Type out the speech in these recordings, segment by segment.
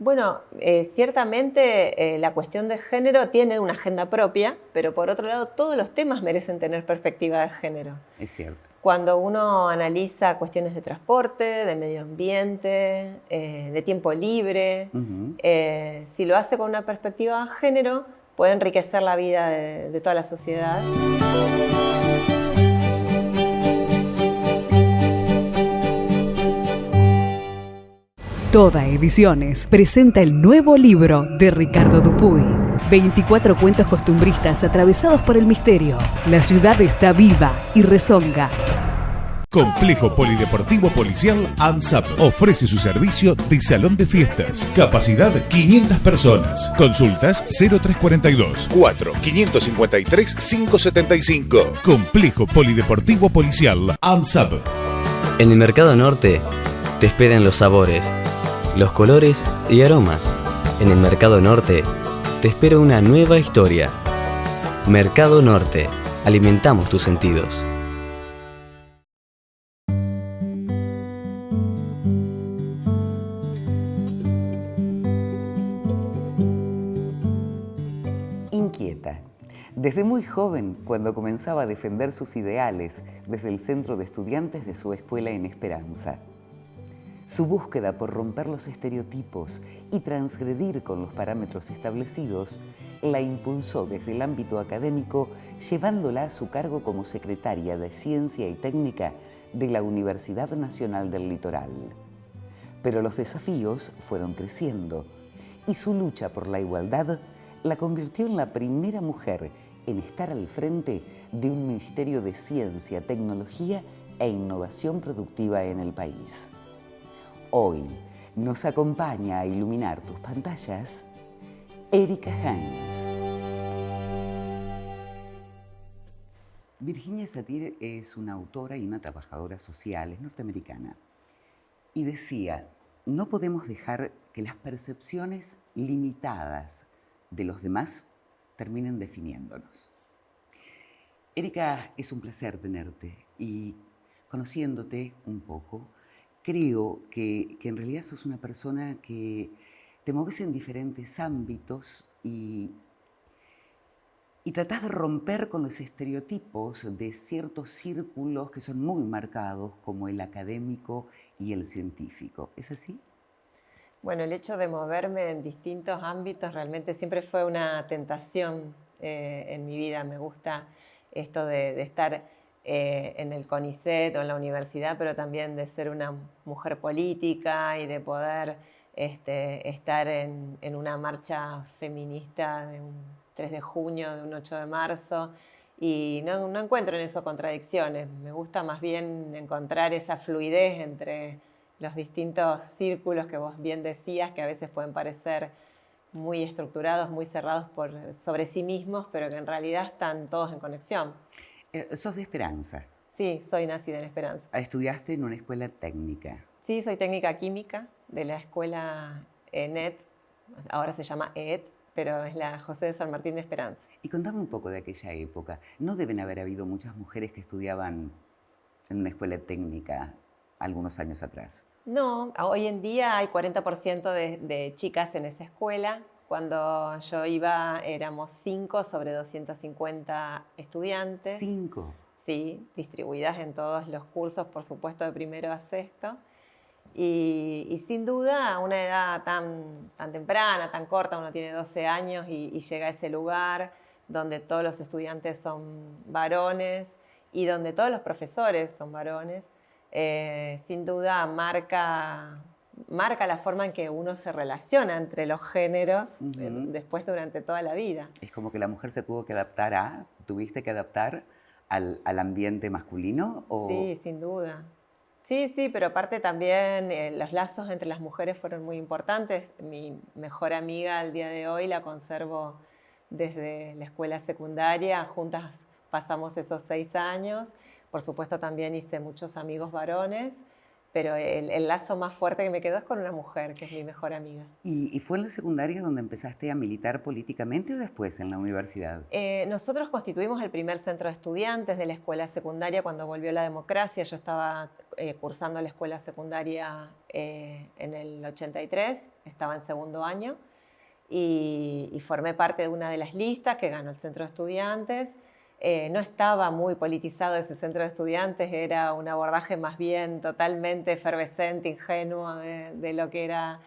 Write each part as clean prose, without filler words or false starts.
Bueno, ciertamente la cuestión de género tiene una agenda propia, pero por otro lado todos los temas merecen tener perspectiva de género. Es cierto. Cuando uno analiza cuestiones de transporte, de medio ambiente, de tiempo libre, si lo hace con una perspectiva de género, puede enriquecer la vida de toda la sociedad. Toda Ediciones presenta el nuevo libro de Ricardo Dupuy. 24 cuentos costumbristas atravesados por el misterio. La ciudad está viva y rezonga. Complejo Polideportivo Policial ANSAP ofrece su servicio de salón de fiestas. Capacidad 500 personas. Consultas 0342 4 553 575. Complejo Polideportivo Policial ANSAP. En el Mercado Norte te esperan los sabores, los colores y aromas. En el Mercado Norte te espera una nueva historia. Mercado Norte. Alimentamos tus sentidos. Inquieta. Desde muy joven, cuando comenzaba a defender sus ideales desde el centro de estudiantes de su escuela en Esperanza. Su búsqueda por romper los estereotipos y transgredir con los parámetros establecidos la impulsó desde el ámbito académico, llevándola a su cargo como secretaria de Ciencia y Técnica de la Universidad Nacional del Litoral. Pero los desafíos fueron creciendo y su lucha por la igualdad la convirtió en la primera mujer en estar al frente de un Ministerio de Ciencia, Tecnología e Innovación Productiva en el país. Hoy nos acompaña a iluminar tus pantallas Erika Hans. Virginia Satir es una autora y una trabajadora social, es norteamericana. Y decía, no podemos dejar que las percepciones limitadas de los demás terminen definiéndonos. Erika, es un placer tenerte y conociéndote un poco, creo que en realidad sos una persona que te mueves en diferentes ámbitos y tratás de romper con los estereotipos de ciertos círculos que son muy marcados, como el académico y el científico. ¿Es así? Bueno, el hecho de moverme en distintos ámbitos realmente siempre fue una tentación en mi vida. Me gusta esto de estar en el CONICET o en la universidad, pero también de ser una mujer política y de poder estar en una marcha feminista de un 3 de junio, de un 8 de marzo. Y no encuentro en eso contradicciones. Me gusta más bien encontrar esa fluidez entre los distintos círculos que vos bien decías, que a veces pueden parecer muy estructurados, muy cerrados sobre sí mismos, pero que en realidad están todos en conexión. ¿Sos de Esperanza? Sí, soy nacida en Esperanza. ¿Estudiaste en una escuela técnica? Sí, soy técnica química de la escuela ENET, ahora se llama EET, pero es la José de San Martín de Esperanza. Y contame un poco de aquella época. ¿No deben haber habido muchas mujeres que estudiaban en una escuela técnica algunos años atrás? No, hoy en día hay 40% de chicas en esa escuela. Cuando yo iba éramos 5 sobre 250 estudiantes. ¿5? Sí, distribuidas en todos los cursos, por supuesto, de primero a sexto. Y sin duda, a una edad tan temprana, tan corta, uno tiene 12 años y llega a ese lugar donde todos los estudiantes son varones y donde todos los profesores son varones. Sin duda marca la forma en que uno se relaciona entre los géneros después durante toda la vida. Es como que la mujer se tuvo que adaptar ¿tuviste que adaptar al ambiente masculino? ¿O? Sí, sin duda. Sí, pero aparte también los lazos entre las mujeres fueron muy importantes. Mi mejor amiga al día de hoy la conservo desde la escuela secundaria. Juntas pasamos esos 6 años. Por supuesto también hice muchos amigos varones, pero el lazo más fuerte que me quedó es con una mujer, que es mi mejor amiga. ¿Y fue en la secundaria donde empezaste a militar políticamente o después en la universidad? Nosotros constituimos el primer centro de estudiantes de la escuela secundaria cuando volvió la democracia. Yo estaba cursando la escuela secundaria en el 83, estaba en segundo año, y formé parte de una de las listas que ganó el centro de estudiantes. No estaba muy politizado ese centro de estudiantes, era un abordaje más bien totalmente efervescente, ingenuo de lo que era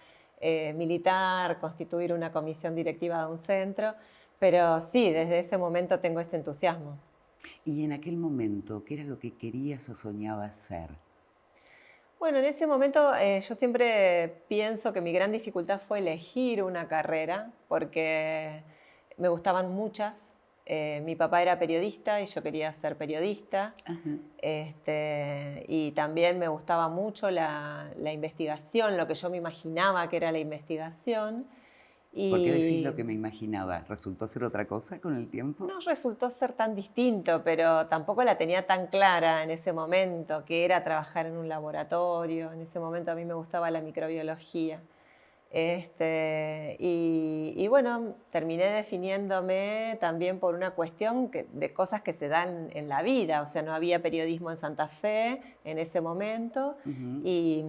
militar, constituir una comisión directiva de un centro, pero sí, desde ese momento tengo ese entusiasmo. Y en aquel momento, ¿qué era lo que querías o soñabas ser? Bueno, en ese momento yo siempre pienso que mi gran dificultad fue elegir una carrera, porque me gustaban muchas. Mi papá era periodista y yo quería ser periodista. Y también me gustaba mucho la investigación, lo que yo me imaginaba que era la investigación. ¿Por qué decís lo que me imaginaba? ¿Resultó ser otra cosa con el tiempo? No resultó ser tan distinto, pero tampoco la tenía tan clara en ese momento, que era trabajar en un laboratorio. En ese momento a mí me gustaba la microbiología. Y bueno, terminé definiéndome también por una cuestión de cosas que se dan en la vida. O sea, no había periodismo en Santa Fe en ese momento, y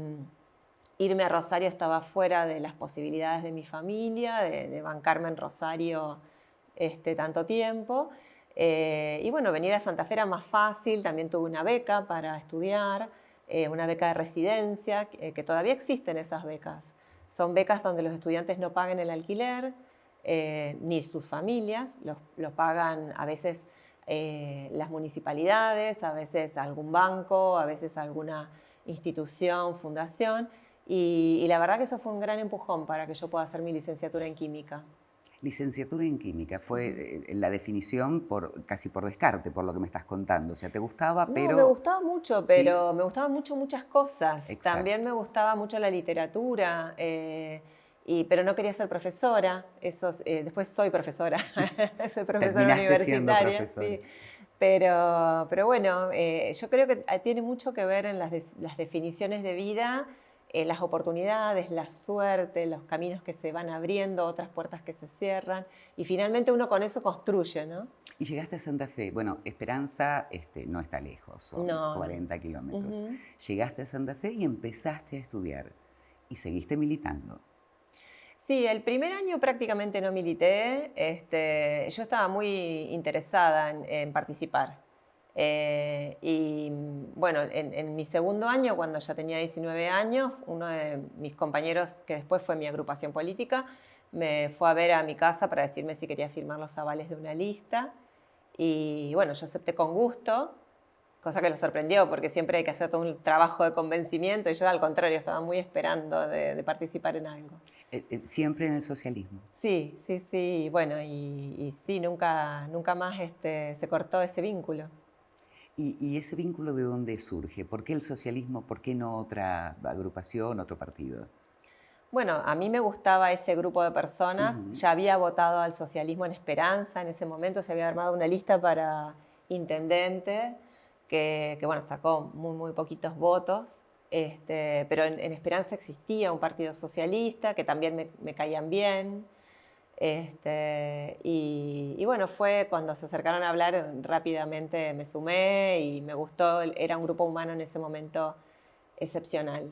irme a Rosario estaba fuera de las posibilidades de mi familia, de bancarme en Rosario tanto tiempo. Y bueno, venir a Santa Fe era más fácil. También tuve una beca para estudiar, una beca de residencia, que todavía existen esas becas. Son becas donde los estudiantes no paguen el alquiler, ni sus familias, lo pagan a veces las municipalidades, a veces algún banco, a veces alguna institución, fundación, y la verdad que eso fue un gran empujón para que yo pueda hacer mi licenciatura en química. Licenciatura en química, fue la definición casi por descarte, por lo que me estás contando. O sea, ¿te gustaba, pero...? No, me gustaba mucho, pero ¿sí? Me gustaban muchas cosas. Exacto. También me gustaba mucho la literatura, pero no quería ser profesora. Después soy profesora, soy profesora Terminaste siendo universitaria. profesora. Sí. Pero bueno, yo creo que tiene mucho que ver en las definiciones de vida, las oportunidades, la suerte, los caminos que se van abriendo, otras puertas que se cierran, y finalmente uno con eso construye, ¿no? Y llegaste a Santa Fe. Bueno, Esperanza no está lejos, son 40 kilómetros. Llegaste a Santa Fe y empezaste a estudiar. Y seguiste militando. Sí, el primer año prácticamente no milité. Yo estaba muy interesada en participar. Y bueno, en mi segundo año, cuando ya tenía 19 años, uno de mis compañeros, que después fue mi agrupación política, me fue a ver a mi casa para decirme si quería firmar los avales de una lista. Y bueno, yo acepté con gusto, cosa que lo sorprendió, porque siempre hay que hacer todo un trabajo de convencimiento, y yo al contrario, estaba muy esperando de participar en algo. ¿Siempre en el socialismo? Sí. Bueno, y sí, nunca más se cortó ese vínculo. ¿Y ese vínculo de dónde surge? ¿Por qué el socialismo? ¿Por qué no otra agrupación, otro partido? Bueno, a mí me gustaba ese grupo de personas. Ya había votado al socialismo en Esperanza. En ese momento se había armado una lista para intendente que bueno, sacó muy poquitos votos. Pero en Esperanza existía un partido socialista que también me caían bien. Y bueno, fue cuando se acercaron a hablar, rápidamente me sumé y me gustó. Era un grupo humano en ese momento excepcional.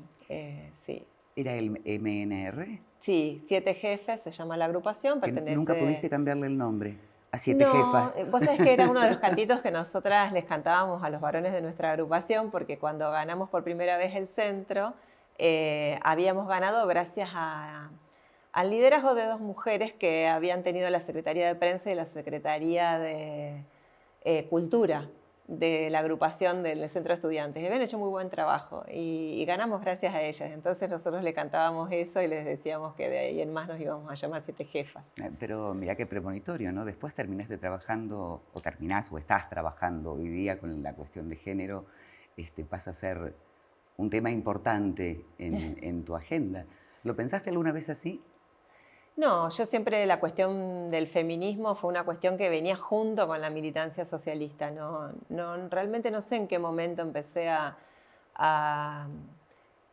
Sí. ¿Era el MNR? Sí, 7 Jefes se llama la agrupación. ¿Nunca pudiste cambiarle el nombre a 7 Jefas? Vos sabés que era uno de los cantitos que nosotras les cantábamos a los varones de nuestra agrupación, porque cuando ganamos por primera vez el centro, habíamos ganado gracias al liderazgo de 2 mujeres que habían tenido la Secretaría de Prensa y la Secretaría de Cultura de la agrupación del Centro de Estudiantes. Y habían hecho muy buen trabajo y ganamos gracias a ellas. Entonces nosotros le cantábamos eso y les decíamos que de ahí en más nos íbamos a llamar 7 Jefas. Pero mira qué premonitorio, ¿no? Después terminaste trabajando, o terminás o estás trabajando hoy día con la cuestión de género, pasa a ser un tema importante en tu agenda. ¿Lo pensaste alguna vez así? No, yo siempre la cuestión del feminismo fue una cuestión que venía junto con la militancia socialista. Realmente no sé en qué momento empecé a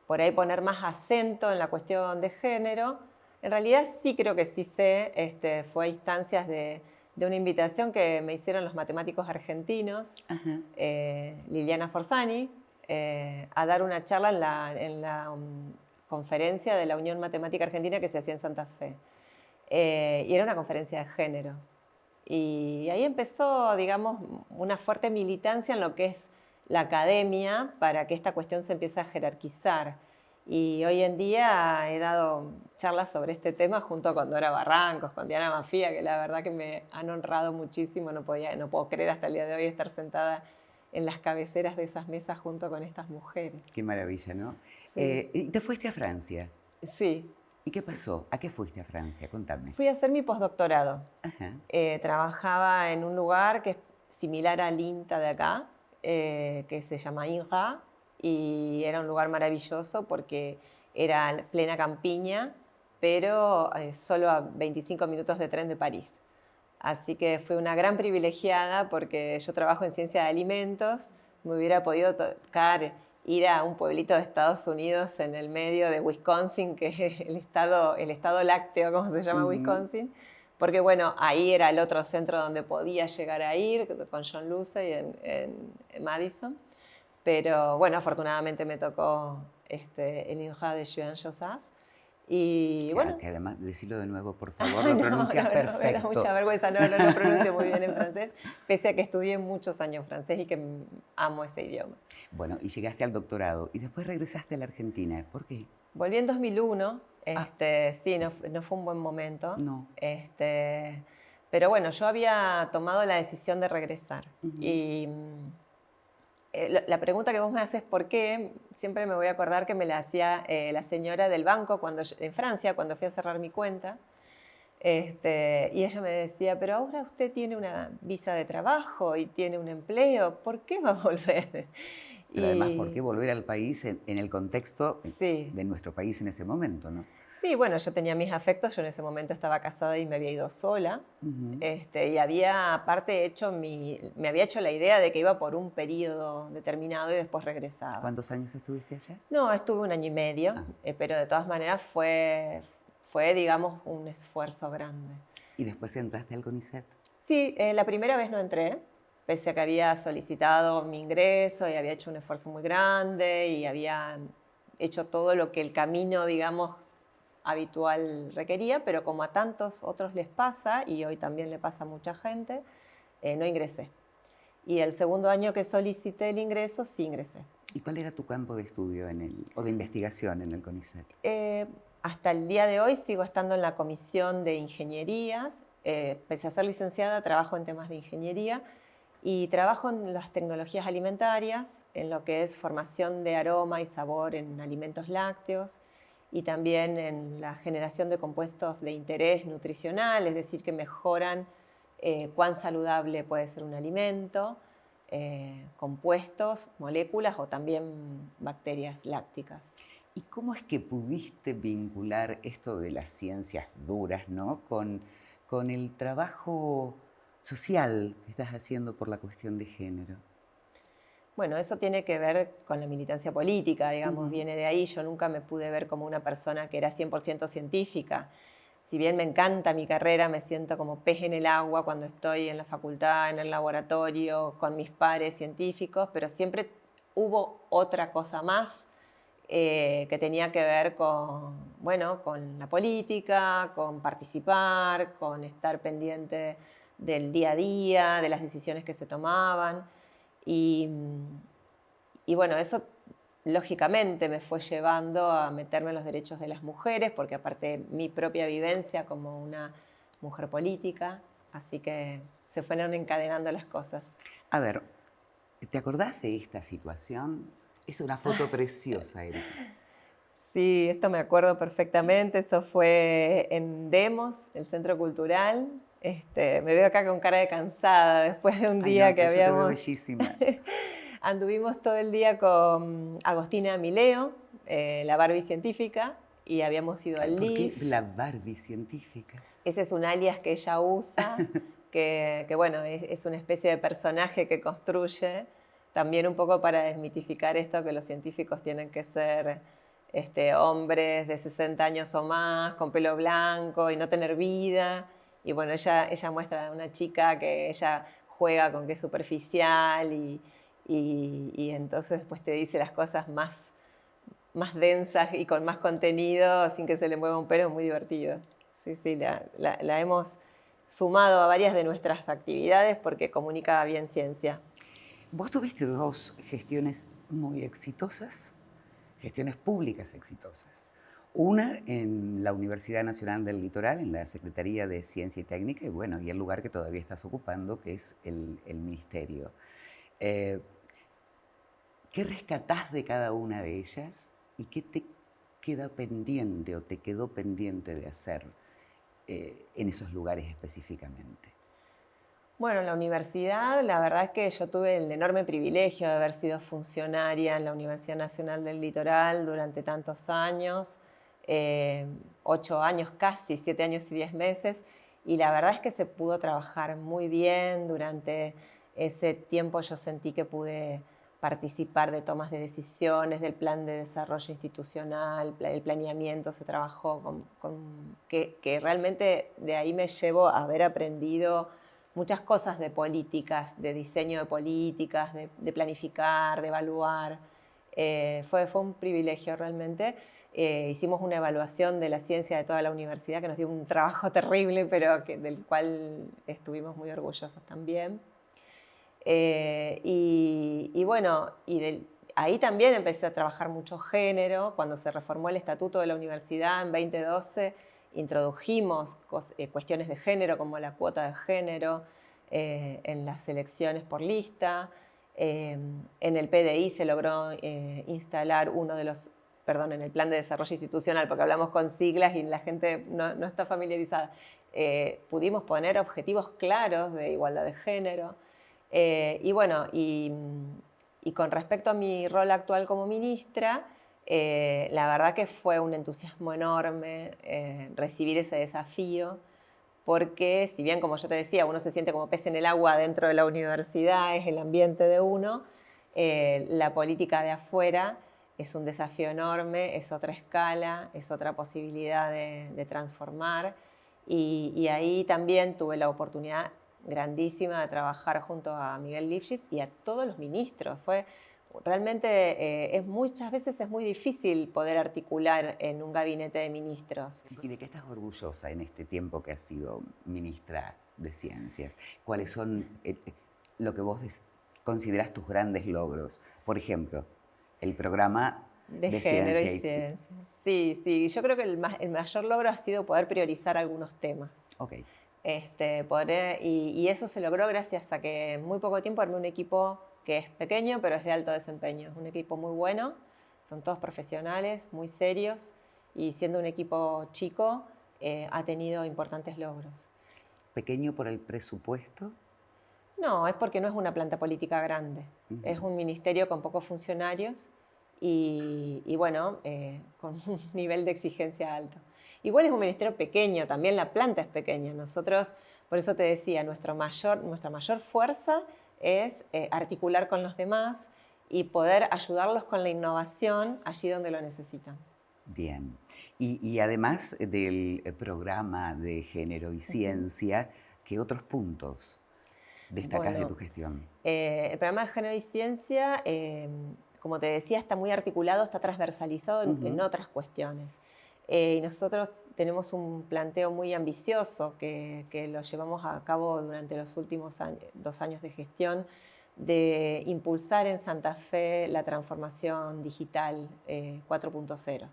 por ahí poner más acento en la cuestión de género. En realidad sí creo que sí sé, fue a instancias de una invitación que me hicieron los matemáticos argentinos, Liliana Forzani, a dar una charla en la conferencia de la Unión Matemática Argentina que se hacía en Santa Fe. Y era una conferencia de género. Y ahí empezó, digamos, una fuerte militancia en lo que es la academia para que esta cuestión se empiece a jerarquizar. Y hoy en día he dado charlas sobre este tema junto con Dora Barrancos, con Diana Mafía, que la verdad que me han honrado muchísimo. No puedo creer hasta el día de hoy estar sentada en las cabeceras de esas mesas junto con estas mujeres. Qué maravilla, ¿no? Sí. ¿Y te fuiste a Francia? Sí. ¿Y qué pasó? ¿A qué fuiste a Francia? Contame. Fui a hacer mi postdoctorado. Ajá. Trabajaba en un lugar que es similar al INTA de acá, que se llama INRA, y era un lugar maravilloso porque era plena campiña, pero solo a 25 minutos de tren de París. Así que fue una gran privilegiada porque yo trabajo en ciencia de alimentos, me hubiera podido tocar ir a un pueblito de Estados Unidos en el medio de Wisconsin, que es el estado lácteo, como se llama Wisconsin, porque bueno, ahí era el otro centro donde podía llegar a ir, con John Lucey en Madison. Pero bueno, afortunadamente me tocó el INRA de Juan-Josas. Y bueno, que además, decilo de nuevo, por favor, lo pronuncias perfecto. Me da mucha vergüenza, no lo pronuncio muy bien en francés, pese a que estudié muchos años francés y que amo ese idioma. Bueno, y llegaste al doctorado y después regresaste a la Argentina. ¿Por qué? Volví en 2001, sí, no fue un buen momento. No. Pero bueno, yo había tomado la decisión de regresar. Y la pregunta que vos me haces, ¿por qué? Siempre me voy a acordar que me la hacía la señora del banco en Francia, cuando fui a cerrar mi cuenta. Y ella me decía, pero ahora usted tiene una visa de trabajo y tiene un empleo, ¿por qué va a volver? Pero además, ¿por qué volver al país en el contexto sí. de nuestro país en ese momento, no? Sí, bueno, yo tenía mis afectos, yo en ese momento estaba casada y me había ido sola, y había aparte me había hecho la idea de que iba por un periodo determinado y después regresaba. ¿Cuántos años estuviste allá? No, estuve 1 año y medio, pero de todas maneras fue, digamos, un esfuerzo grande. ¿Y después entraste al CONICET? Sí, la primera vez no entré, pese a que había solicitado mi ingreso y había hecho un esfuerzo muy grande y había hecho todo lo que el camino, digamos, habitual requería, pero como a tantos otros les pasa, y hoy también le pasa a mucha gente, no ingresé. Y el segundo año que solicité el ingreso, sí ingresé. ¿Y cuál era tu campo de estudio o de investigación en el CONICET? Hasta el día de hoy sigo estando en la comisión de ingenierías. Pese a ser licenciada, trabajo en temas de ingeniería y trabajo en las tecnologías alimentarias, en lo que es formación de aroma y sabor en alimentos lácteos, y también en la generación de compuestos de interés nutricional, es decir, que mejoran cuán saludable puede ser un alimento, compuestos, moléculas o también bacterias lácticas. ¿Y cómo es que pudiste vincular esto de las ciencias duras, ¿no?, con el trabajo social que estás haciendo por la cuestión de género? Bueno, eso tiene que ver con la militancia política, digamos, viene de ahí. Yo nunca me pude ver como una persona que era 100% científica. Si bien me encanta mi carrera, me siento como pez en el agua cuando estoy en la facultad, en el laboratorio, con mis pares científicos, pero siempre hubo otra cosa más que tenía que ver con la política, con participar, con estar pendiente del día a día, de las decisiones que se tomaban. Y bueno, eso lógicamente me fue llevando a meterme en los derechos de las mujeres, porque aparte mi propia vivencia como una mujer política, así que se fueron encadenando las cosas. A ver, ¿te acordás de esta situación? Es una foto preciosa, Erika. Sí, esto me acuerdo perfectamente, eso fue en Demos, el Centro Cultural. Me veo acá con cara de cansada después de un día que habíamos... bellísima. Anduvimos todo el día con Agostina Mileo, la Barbie científica, y habíamos ido al LIF. ¿Por qué la Barbie científica? Ese es un alias que ella usa, que bueno, es una especie de personaje que construye, también un poco para desmitificar esto que los científicos tienen que ser hombres de 60 años o más, con pelo blanco y no tener vida. Y bueno, ella muestra a una chica que ella juega con que es superficial y entonces después te dice las cosas más densas y con más contenido sin que se le mueva un pelo, muy divertido. Sí, la hemos sumado a varias de nuestras actividades porque comunica bien ciencia. Vos tuviste 2 gestiones muy exitosas, gestiones públicas exitosas. Una en la Universidad Nacional del Litoral, en la Secretaría de Ciencia y Técnica, y bueno, y el lugar que todavía estás ocupando, que es el ministerio. ¿Qué rescatás de cada una de ellas y qué te queda pendiente o te quedó pendiente de hacer en esos lugares específicamente? Bueno, en la universidad, la verdad es que yo tuve el enorme privilegio de haber sido funcionaria en la Universidad Nacional del Litoral durante tantos años, 8 años casi, 7 años y 10 meses, y la verdad es que se pudo trabajar muy bien. Durante ese tiempo yo sentí que pude participar de tomas de decisiones, del plan de desarrollo institucional, el planeamiento se trabajó que realmente de ahí me llevo a haber aprendido muchas cosas de políticas, de diseño de políticas, de planificar, de evaluar. Fue un privilegio realmente. Hicimos una evaluación de la ciencia de toda la universidad que nos dio un trabajo terrible, pero del cual estuvimos muy orgullosos también. Bueno, ahí también empecé a trabajar mucho género. Cuando se reformó el estatuto de la universidad en 2012, introdujimos cuestiones de género como la cuota de género en las elecciones por lista. En el PDI se logró instalar en el Plan de Desarrollo Institucional, porque hablamos con siglas y la gente no está familiarizada. Pudimos poner objetivos claros de igualdad de género. Y con respecto a mi rol actual como ministra, la verdad que fue un entusiasmo enorme recibir ese desafío, porque si bien, como yo te decía, uno se siente como pez en el agua dentro de la universidad, es el ambiente de uno, la política de afuera es un desafío enorme, es otra escala, es otra posibilidad de transformar. Y ahí también tuve la oportunidad grandísima de trabajar junto a Miguel Lifschitz y a todos los ministros. Realmente muchas veces es muy difícil poder articular en un gabinete de ministros. ¿Y de qué estás orgullosa en este tiempo que has sido ministra de Ciencias? ¿Cuáles son lo que vos considerás tus grandes logros? Por ejemplo, el programa de género ciencia y ciencia. Sí, yo creo que el mayor logro ha sido poder priorizar algunos temas. Okay. Y eso se logró gracias a que en muy poco tiempo armé un equipo que es pequeño, pero es de alto desempeño. Es un equipo muy bueno, son todos profesionales, muy serios, y siendo un equipo chico, ha tenido importantes logros. ¿Pequeño por el presupuesto? No, es porque no es una planta política grande. Es un ministerio con pocos funcionarios y bueno, con un nivel de exigencia alto. Igual es un ministerio pequeño, también la planta es pequeña. Nosotros, por eso te decía, nuestra mayor fuerza es articular con los demás y poder ayudarlos con la innovación allí donde lo necesitan. Bien. Y además del programa de género y ciencia, ¿qué otros puntos destacás de tu gestión? El programa de género y ciencia, como te decía, está muy articulado, está transversalizado en otras cuestiones. Y nosotros tenemos un planteo muy ambicioso que lo llevamos a cabo durante los últimos 2 años de gestión, de impulsar en Santa Fe la transformación digital 4.0.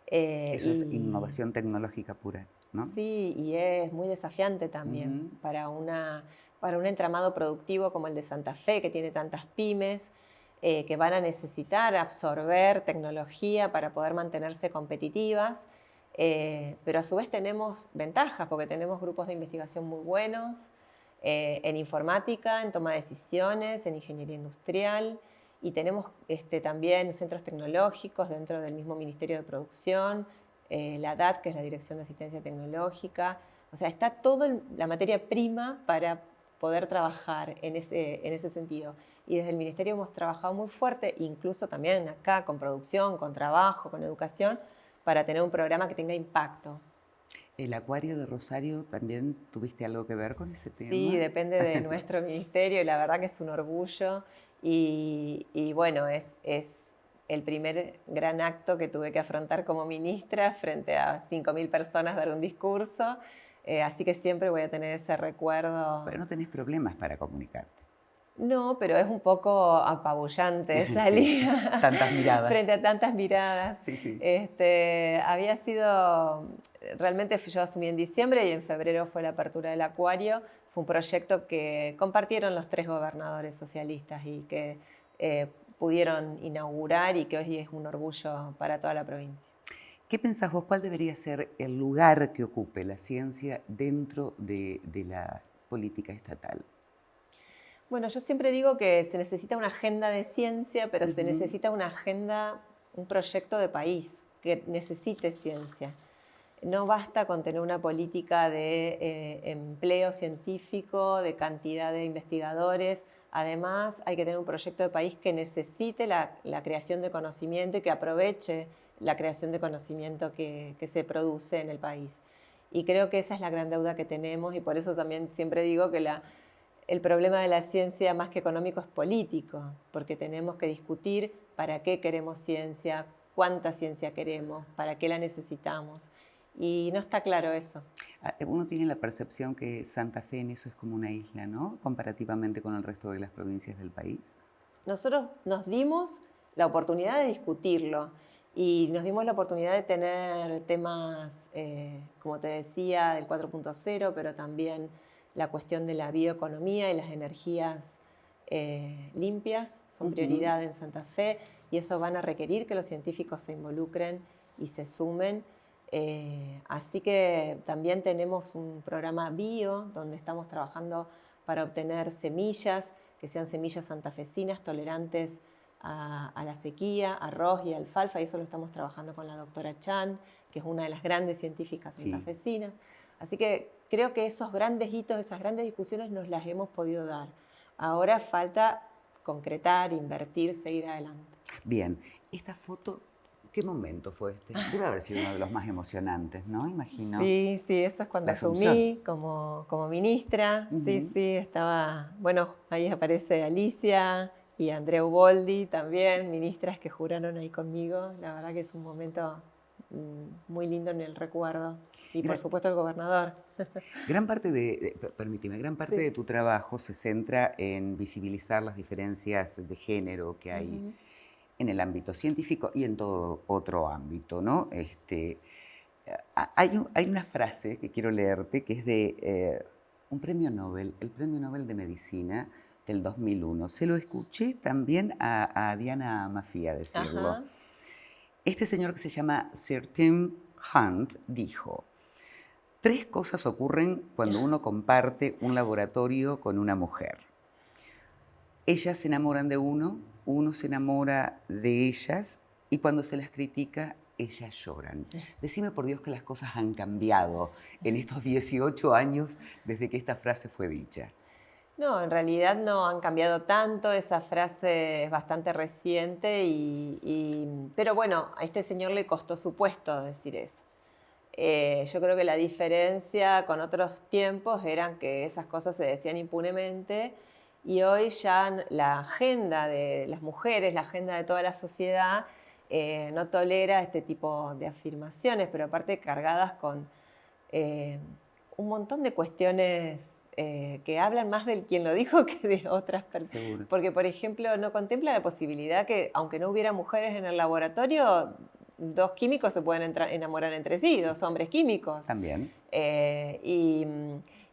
Eso es innovación tecnológica pura, ¿no? Sí, y es muy desafiante también para un entramado productivo como el de Santa Fe, que tiene tantas pymes, que van a necesitar absorber tecnología para poder mantenerse competitivas, pero a su vez tenemos ventajas porque tenemos grupos de investigación muy buenos en informática, en toma de decisiones, en ingeniería industrial, y tenemos también centros tecnológicos dentro del mismo Ministerio de Producción, la DAT, que es la Dirección de Asistencia Tecnológica. O sea, está toda la materia prima para poder trabajar en ese sentido. Y desde el Ministerio hemos trabajado muy fuerte, incluso también acá, con producción, con trabajo, con educación, para tener un programa que tenga impacto. ¿El Acuario de Rosario también tuviste algo que ver con ese tema? Sí, depende de nuestro ministerio y la verdad que es un orgullo. Y bueno, es el primer gran acto que tuve que afrontar como ministra frente a 5.000 personas, dar un discurso. Así que siempre voy a tener ese recuerdo. Pero no tenés problemas para comunicarte. No, pero es un poco apabullante salir Sí, tantas miradas. frente a tantas miradas. Sí, sí. Había sido, realmente yo asumí en diciembre y en febrero fue la apertura del Acuario. Fue un proyecto que compartieron los 3 gobernadores socialistas y que pudieron inaugurar y que hoy es un orgullo para toda la provincia. ¿Qué pensás vos? ¿Cuál debería ser el lugar que ocupe la ciencia dentro de la política estatal? Bueno, yo siempre digo que se necesita una agenda de ciencia, pero se necesita una agenda, un proyecto de país que necesite ciencia. No basta con tener una política de empleo científico, de cantidad de investigadores. Además, hay que tener un proyecto de país que necesite la creación de conocimiento y que aproveche la creación de conocimiento que se produce en el país. Y creo que esa es la gran deuda que tenemos y por eso también siempre digo que el problema de la ciencia más que económico es político, porque tenemos que discutir para qué queremos ciencia, cuánta ciencia queremos, para qué la necesitamos. Y no está claro eso. Uno tiene la percepción que Santa Fe en eso es como una isla, ¿no? Comparativamente con el resto de las provincias del país. Nosotros nos dimos la oportunidad de discutirlo y nos dimos la oportunidad de tener temas, como te decía, del 4.0, pero también la cuestión de la bioeconomía y las energías limpias son prioridad en Santa Fe y eso van a requerir que los científicos se involucren y se sumen. Así que también tenemos un programa bio donde estamos trabajando para obtener semillas, que sean semillas santafesinas tolerantes a la sequía, arroz y alfalfa, y eso lo estamos trabajando con la doctora Chan, que es una de las grandes científicas santafesinas. Así que creo que esos grandes hitos, esas grandes discusiones nos las hemos podido dar. Ahora falta concretar, invertir, seguir adelante. Bien, esta foto, ¿qué momento fue este? Debe haber sido uno de los más emocionantes, ¿no? Imagino. Sí, eso es cuando asumí como ministra. Sí, estaba, bueno, ahí aparece Alicia y Andreu Boldi también, ministras que juraron ahí conmigo. La verdad que es un momento muy lindo en el recuerdo. Y por supuesto el gobernador. Gran parte de tu trabajo se centra en visibilizar las diferencias de género que hay en el ámbito científico y en todo otro ámbito, ¿no? Hay una frase que quiero leerte que es de un premio Nobel, el Premio Nobel de Medicina del 2001. Se lo escuché también a Diana Mafia decirlo. Ajá. Este señor que se llama Sir Tim Hunt dijo: 3 cosas ocurren cuando uno comparte un laboratorio con una mujer. Ellas se enamoran de uno se enamora de ellas y cuando se las critica, ellas lloran. Decime por Dios que las cosas han cambiado en estos 18 años desde que esta frase fue dicha. No, en realidad no han cambiado tanto, esa frase es bastante reciente, pero bueno, a este señor le costó su puesto decir eso. Yo creo que la diferencia con otros tiempos eran que esas cosas se decían impunemente y hoy ya la agenda de las mujeres, la agenda de toda la sociedad no tolera este tipo de afirmaciones, pero aparte cargadas con un montón de cuestiones que hablan más del quien lo dijo que de otras personas. Seguro. Porque, por ejemplo, no contempla la posibilidad que, aunque no hubiera mujeres en el laboratorio, 2 químicos se pueden enamorar entre sí, 2 hombres químicos. También.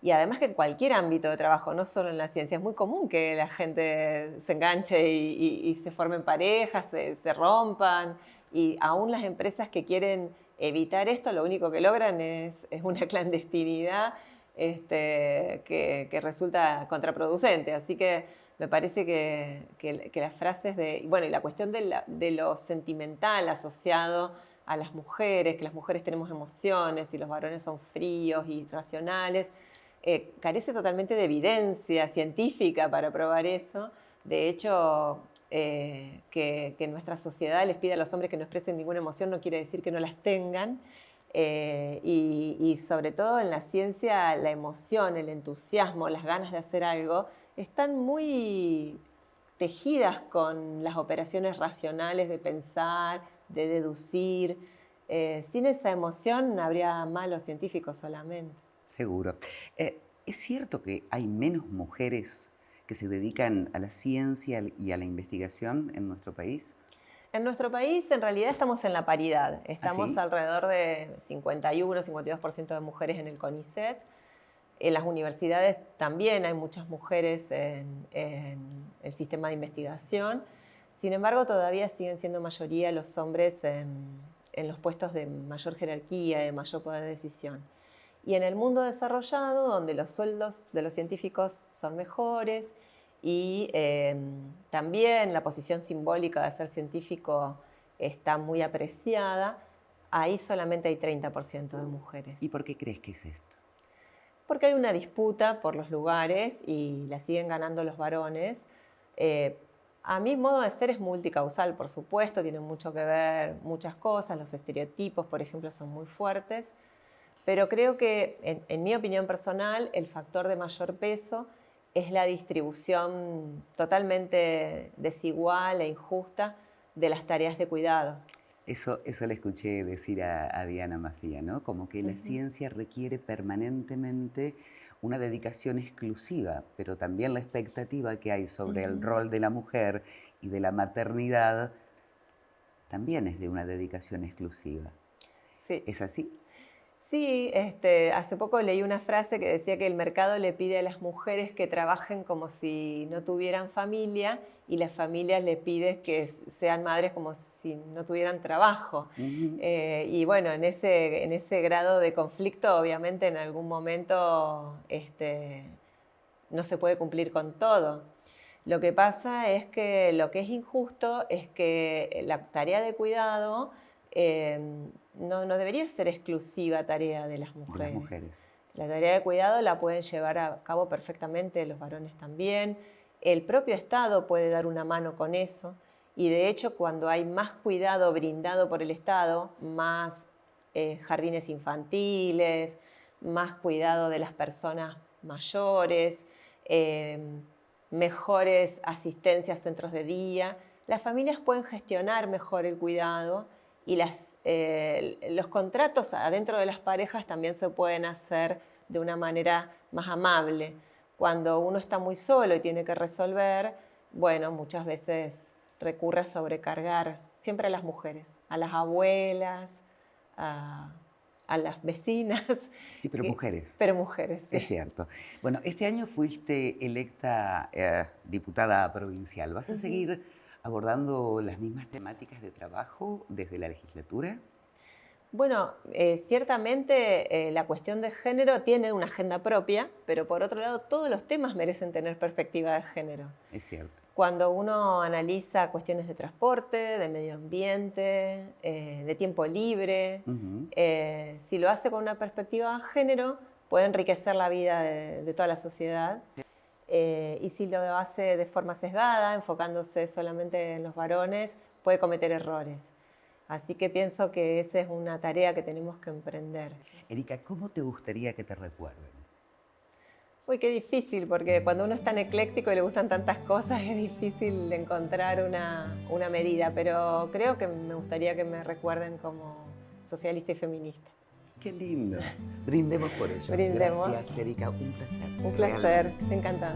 Y además que en cualquier ámbito de trabajo, no solo en la ciencia, es muy común que la gente se enganche y se formen parejas, se rompan. Y aún las empresas que quieren evitar esto, lo único que logran es una clandestinidad que resulta contraproducente. Así que me parece que las frases y la cuestión de lo sentimental asociado a las mujeres, que las mujeres tenemos emociones y los varones son fríos y racionales, carece totalmente de evidencia científica para probar eso. De hecho, que nuestra sociedad les pida a los hombres que no expresen ninguna emoción no quiere decir que no las tengan. Y sobre todo en la ciencia, la emoción, el entusiasmo, las ganas de hacer algo, están muy tejidas con las operaciones racionales de pensar, de deducir. Sin esa emoción habría malos científicos solamente. Seguro. ¿Es cierto que hay menos mujeres que se dedican a la ciencia y a la investigación en nuestro país? En nuestro país, en realidad, estamos en la paridad. Estamos ¿Ah, sí? alrededor de 51-52% de mujeres en el CONICET. En las universidades también hay muchas mujeres en el sistema de investigación. Sin embargo, todavía siguen siendo mayoría los hombres en los puestos de mayor jerarquía, de mayor poder de decisión. Y en el mundo desarrollado, donde los sueldos de los científicos son mejores y también la posición simbólica de ser científico está muy apreciada, ahí solamente hay 30% de mujeres. ¿Y por qué crees que es esto? Porque hay una disputa por los lugares y la siguen ganando los varones. A mi modo de ser es multicausal, por supuesto, tiene mucho que ver muchas cosas, los estereotipos, por ejemplo, son muy fuertes, pero creo que, en mi opinión personal, el factor de mayor peso es la distribución totalmente desigual e injusta de las tareas de cuidado. Eso le escuché decir a Diana Mafía, ¿no? Como que la ciencia requiere permanentemente una dedicación exclusiva, pero también la expectativa que hay sobre el rol de la mujer y de la maternidad también es de una dedicación exclusiva. Sí. ¿Es así? Sí, hace poco leí una frase que decía que el mercado le pide a las mujeres que trabajen como si no tuvieran familia y las familias le piden que sean madres como si no tuvieran trabajo. Y bueno, en ese grado de conflicto, obviamente en algún momento no se puede cumplir con todo. Lo que pasa es que lo que es injusto es que la tarea de cuidado no debería ser exclusiva tarea de las mujeres. De las mujeres. La tarea de cuidado la pueden llevar a cabo perfectamente los varones también. El propio Estado puede dar una mano con eso y de hecho cuando hay más cuidado brindado por el Estado, más jardines infantiles, más cuidado de las personas mayores, mejores asistencias, centros de día, las familias pueden gestionar mejor el cuidado y los contratos adentro de las parejas también se pueden hacer de una manera más amable. Cuando uno está muy solo y tiene que resolver, bueno, muchas veces recurre a sobrecargar siempre a las mujeres, a las abuelas, a las vecinas. Sí, pero mujeres. Pero mujeres, sí. Es cierto. Bueno, este año fuiste electa diputada provincial. ¿Vas a seguir abordando las mismas temáticas de trabajo desde la legislatura? Bueno, ciertamente la cuestión de género tiene una agenda propia, pero por otro lado todos los temas merecen tener perspectiva de género. Es cierto. Cuando uno analiza cuestiones de transporte, de medio ambiente, de tiempo libre, si lo hace con una perspectiva de género, puede enriquecer la vida de toda la sociedad. Y si lo hace de forma sesgada, enfocándose solamente en los varones, puede cometer errores. Así que pienso que esa es una tarea que tenemos que emprender. Erika, ¿cómo te gustaría que te recuerden? Uy, qué difícil, porque cuando uno es tan ecléctico y le gustan tantas cosas, es difícil encontrar una medida, pero creo que me gustaría que me recuerden como socialista y feminista. Qué lindo. Brindemos por ello. Brindemos. Gracias, Erika. Un placer. Un placer. Encantada.